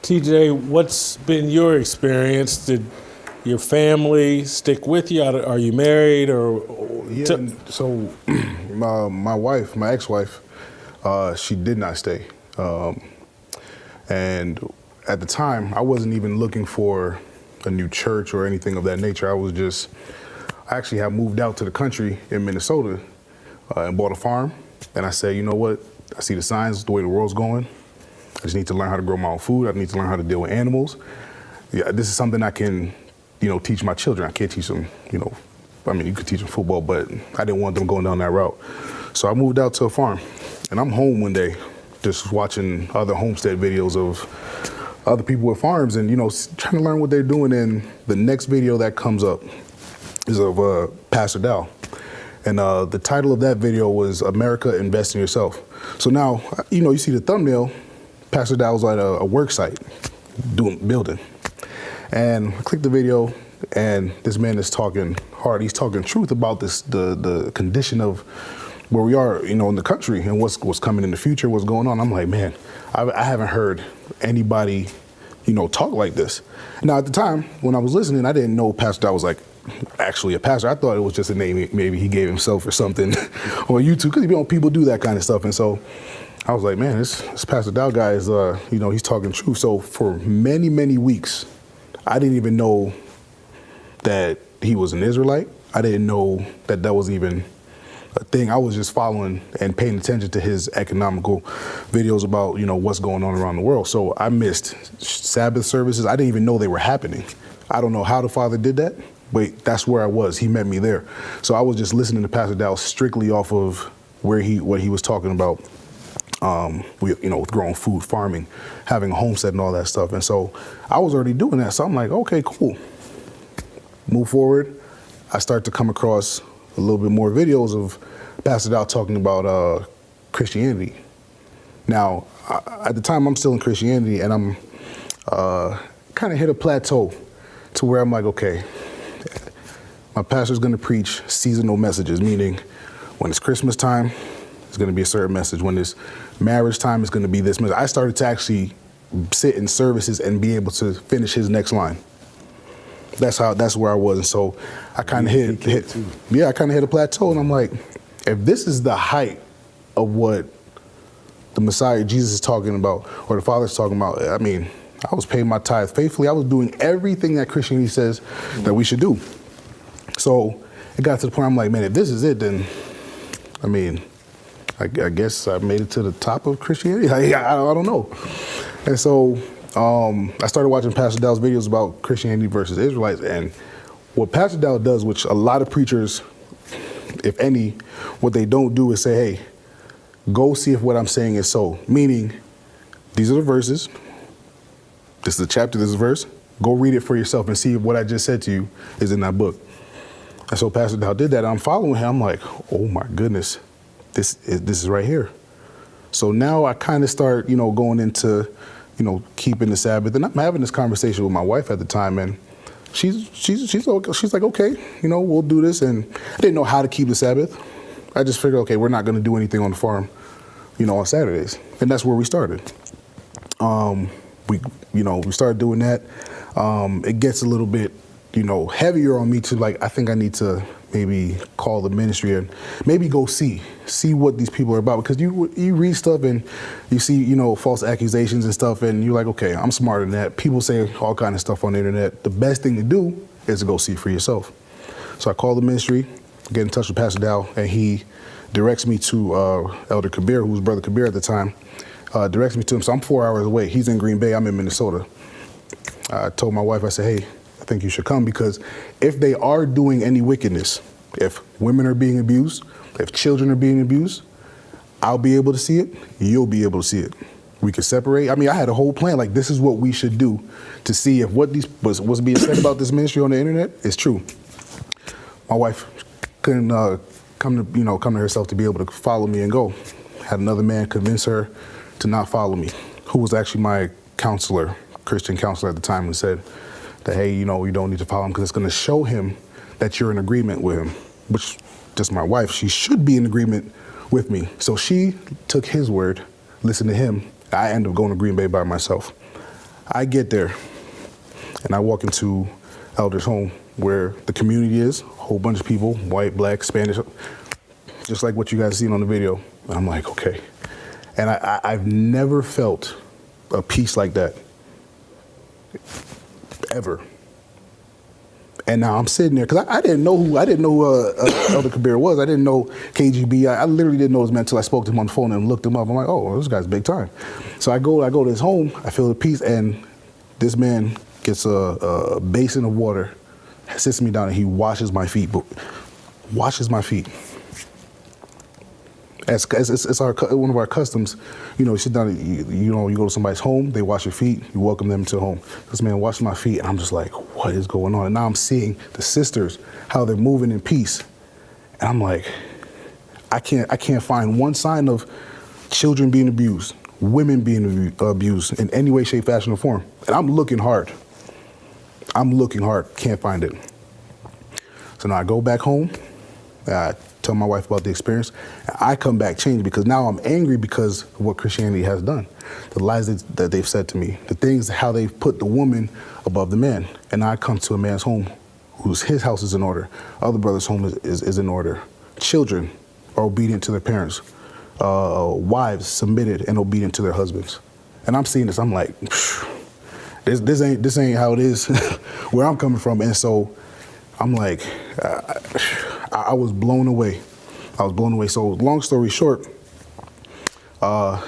TJ, what's been your experience? Did your family stick with you? Are you married or? Yeah, so my wife, my ex-wife, she did not stay. And at the time, I wasn't even looking for a new church or anything of that nature. I actually had moved out to the country in Minnesota and bought a farm. And I said, you know what? I see the signs, the way the world's going. I just need to learn how to grow my own food. I need to learn how to deal with animals. Yeah, this is something I can, teach my children. I can't teach them, you could teach them football, but I didn't want them going down that route. So I moved out to a farm, and I'm home one day just watching other homestead videos of other people with farms and, trying to learn what they're doing. And the next video that comes up is of Pastor Dow. And the title of that video was America Invest in Yourself. So now, you see the thumbnail, Pastor Dow's at a work site building. And I clicked the video, and this man is talking hard. He's talking truth about the condition of where we are, in the country and what's coming in the future, what's going on. I'm like, man, I haven't heard anybody, talk like this. Now, at the time when I was listening, I didn't know Pastor Dow was actually a pastor. I thought it was just a name maybe he gave himself or something on YouTube, because people do that kind of stuff. And so I was like, man, this Pastor Dow guy is, he's talking truth. So for many, many weeks, I didn't even know that he was an Israelite. I didn't know that was even a thing. I was just following and paying attention to his economical videos about, what's going on around the world. So I missed Sabbath services. I didn't even know they were happening. I don't know how the Father did that, but that's where I was. He met me there. So I was just listening to Pastor Dow strictly off of what he was talking about. Growing food, farming, having a homestead and all that stuff. And so I was already doing that. So I'm like, okay, cool. Move forward. I start to come across a little bit more videos of Pastor Dow talking about Christianity. Now, at the time, I'm still in Christianity, and I'm kind of hit a plateau to where I'm like, okay, my pastor's going to preach seasonal messages, meaning when it's Christmas time, it's going to be a certain message. When it's marriage time, it's going to be this message. I started to actually sit in services and be able to finish his next line. That's where I was. And so I kind of hit a plateau, and I'm like, if this is the height of what the Messiah, Jesus, is talking about, or the Father's talking about, I mean, I was paying my tithe faithfully. I was doing everything that Christianity says that we should do. So it got to the point I'm like, man, if this is it, then, I guess I made it to the top of Christianity. I don't know. And so I started watching Pastor Dow's videos about Christianity versus Israelites. And what Pastor Dow does, which a lot of preachers, if any, what they don't do is say, hey, go see if what I'm saying is so. Meaning, these are the verses. This is a chapter, this is a verse. Go read it for yourself and see if what I just said to you is in that book. And so Pastor Dow did that. And I'm following him. I'm like, oh, my goodness. This is right here. So now I kind of start, going into, keeping the Sabbath. And I'm having this conversation with my wife at the time, and she's like, okay, we'll do this. And I didn't know how to keep the Sabbath. I just figured, okay, we're not going to do anything on the farm, on Saturdays. And that's where we started. We started doing that. It gets a little bit, heavier on me to I think I need to maybe call the ministry and maybe go see what these people are about, because you read stuff and you see, false accusations and stuff, and you're like, okay, I'm smarter than that. People say all kind of stuff on the internet. The best thing to do is to go see for yourself. So I call the ministry, get in touch with Pastor Dow, and he directs me to Elder Kabir, who was Brother Kabir at the time, directs me to him. So I'm 4 hours away. He's in Green Bay. I'm in Minnesota. I told my wife, I said, hey, I think you should come, because if they are doing any wickedness, if women are being abused, if children are being abused, I'll be able to see it. You'll be able to see it. We could separate. I had a whole plan. This is what we should do to see if what was being said about this ministry on the internet is true. My wife couldn't come to herself to be able to follow me and go. Had another man convince her to not follow me, who was actually my counselor, Christian counselor at the time, and said that, hey, you don't need to follow him because it's going to show him that you're in agreement with him, which just my wife, she should be in agreement with me. So she took his word, listened to him. I ended up going to Green Bay by myself. I get there, and I walk into Elder's home where the community is, a whole bunch of people, white, black, Spanish, just like what you guys seen on the video. And I'm like, okay. And I've never felt a peace like that, ever. And now I'm sitting there, because I didn't know who Elder Kabir was. I didn't know KGB. I literally didn't know his man until I spoke to him on the phone and looked him up. I'm like, oh, this guy's big time. So I go to his home, I feel the peace, and this man gets a basin of water, sits me down, and he washes my feet. It's one of our customs. You sit down, you go to somebody's home, they wash your feet, you welcome them to the home. This man washed my feet, and I'm just like, what is going on? And now I'm seeing the sisters, how they're moving in peace. And I'm like, I can't find one sign of children being abused, women being abused in any way, shape, fashion, or form. And I'm looking hard, can't find it. So now I go back home, I tell my wife about the experience, and I come back changed, because now I'm angry because of what Christianity has done, the lies that they've said to me, the things, how they've put the woman above the man. And I come to a man's home his house is in order, other brother's home is in order, children are obedient to their parents, wives submitted and obedient to their husbands. And I'm seeing this, I'm like, this ain't how it is where I'm coming from. And so I'm like, I was blown away. So long story short, my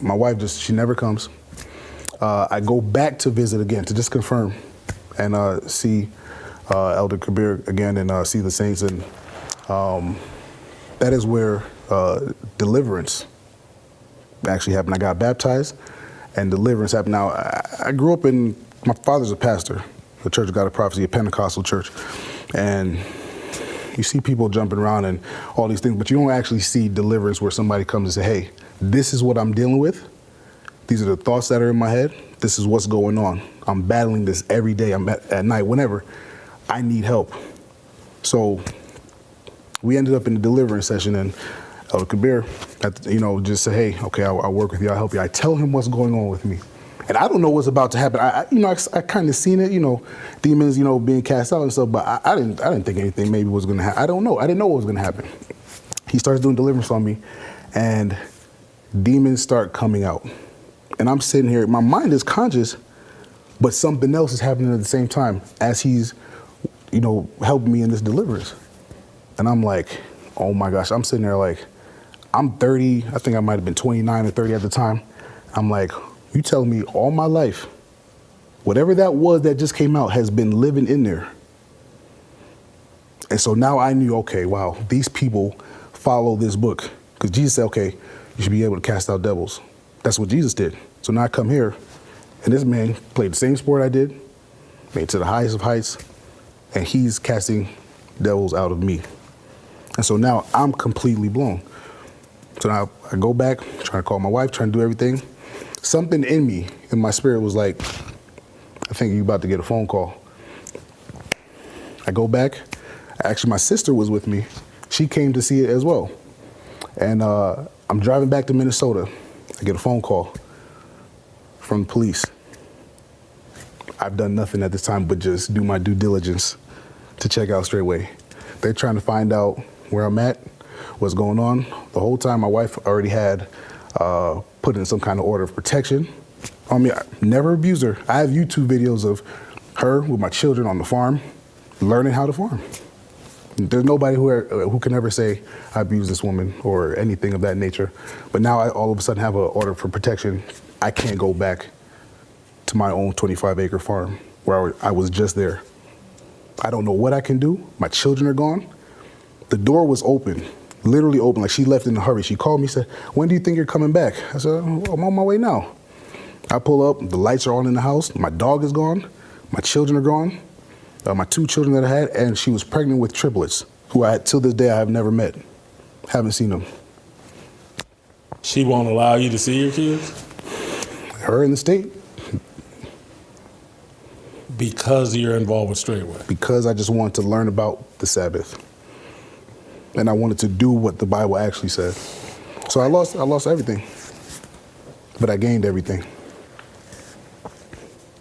wife she never comes. I go back to visit again to just confirm and see Elder Kabir again and see the saints. And that is where deliverance actually happened. I got baptized and deliverance happened. Now, I grew up my father's a pastor, the Church of God of Prophecy, a Pentecostal church. And you see people jumping around and all these things, but you don't actually see deliverance where somebody comes and say, hey, this is what I'm dealing with. These are the thoughts that are in my head. This is what's going on. I'm battling this every day. I'm at night, whenever. I need help. So we ended up in the deliverance session, and Elder Kabir, just say, hey, okay, I'll work with you. I'll help you. I tell him what's going on with me. And I don't know what's about to happen. I kind of seen it, demons, being cast out and stuff, but I didn't think anything maybe was going to happen. I don't know. I didn't know what was going to happen. He starts doing deliverance on me, and demons start coming out. And I'm sitting here, my mind is conscious, but something else is happening at the same time as he's, helping me in this deliverance. And I'm like, oh my gosh, I'm sitting there like, I'm 30, I think I might have been 29 or 30 at the time. I'm like, you telling me all my life, whatever that was that just came out has been living in there. And so now I knew, okay, wow, these people follow this book. Because Jesus said, okay, you should be able to cast out devils. That's what Jesus did. So now I come here, and this man played the same sport I did, made it to the highest of heights, and he's casting devils out of me. And so now I'm completely blown. So now I go back, trying to call my wife, trying to do everything. Something in me, in my spirit, was like, I think you're about to get a phone call. I go back. Actually, my sister was with me. She came to see it as well. And I'm driving back to Minnesota. I get a phone call from the police. I've done nothing at this time but just do my due diligence to check out Straitway. They're trying to find out where I'm at, what's going on. The whole time my wife already had put in some kind of order of protection. I never abused her. I have YouTube videos of her with my children on the farm, learning how to farm. There's nobody who can ever say I abused this woman or anything of that nature. But now I all of a sudden have an order for protection. I can't go back to my own 25-acre farm where I was just there. I don't know what I can do. My children are gone. The door was open, literally open, like she left in a hurry. She called me, said, when do you think you're coming back? I said, I'm on my way now. I pull up, the lights are on in the house. My dog is gone. My children are gone. My 2 children that I had, and she was pregnant with triplets, who till this day I have never met. Haven't seen them. She won't allow you to see your kids? Her in the state. Because you're involved with Straitway? Because I just wanted to learn about the Sabbath. And I wanted to do what the Bible actually said. So I lost everything. But I gained everything.